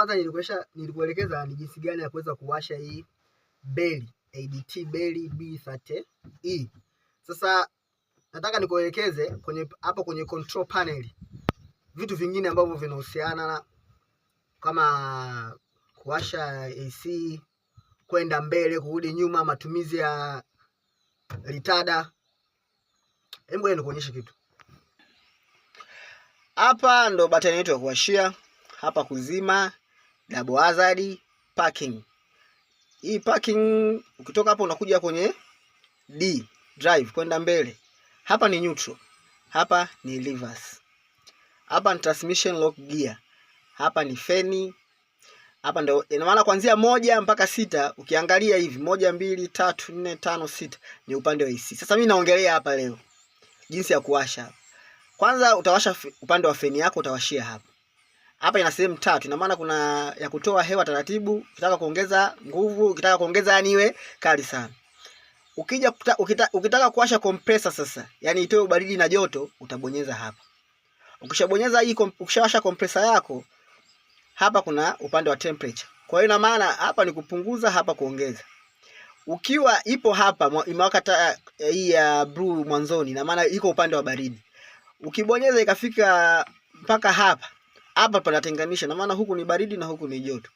kwanza nilikuelekeza ni jinsi gani ya kuweza kuwasha hii beli ADT beli B30E. Sasa nataka nikuelekeze kwenye control panel vitu vingine ambavyo vinahusiana kama kuwasha AC, kwenda mbele, kurudi nyuma, matumizi ya retarder. Hebu nikuonyeshe kitu. Hapa ndo button yetu ya kuwashia, hapa kuzima, double hazard, parking. Hii parking ukitoka hapo unakuja kwenye D, drive kwenda mbele. Hapa ni neutral. Hapa ni reverse. Hapa ni transmission lock gear. Hapa ni feni. Hapa ndio ina maana kuanzia 1 mpaka 6 ukiangalia hivi 1 2 3 4 5 6 ni upande wa AC. Sasa mimi naongelea hapa leo jinsi ya kuwasha. Kwanza utawasha upande wa feni yako, utawashia hapa. Hapa ina sehemu 3. Ina maana kuna ya kutoa hewa taratibu, ukitaka kuongeza nguvu, ukitaka kuongeza yani iwe kali sana. Ukitaka kuwasha compressor sasa, yani itoe ubaridi na joto, utabonyeza hapa. Ukishabonyeza hii, ukishawasha compressor yako, hapa kuna upande wa temperature. Kwa hiyo ina maana hapa ni kupunguza, hapa kuongeza. Ukiwa ipo hapa imewaka taa hii ya blue mwanzoni, ina maana iko upande wa baridi. Ukibonyeza ikafika mpaka hapa panatenganisha, ina maana huku ni baridi na huku ni joto.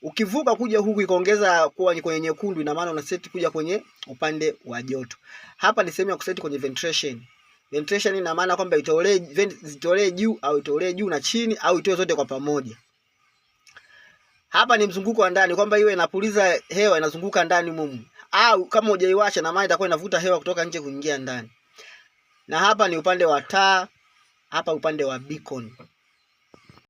Ukivuka kuja huku ikaongeza kuwa kwenye nyekundu, ina maana una set kuja kwenye upande wa joto. Hapa ni sehemu ya kuseti kwenye ventilation. Ventilation ina maana kwamba itolee juu au itolee juu na chini au itoe zote kwa pamoja. Hapa ni mzunguko wa ndani, kwamba iwe inapuliza hewa inazunguka ndani mumu. Au kama hujaiwasha na maana itakuwa inavuta hewa kutoka nje kuingia ndani. Na hapa ni upande wa taa, hapa upande wa beacon.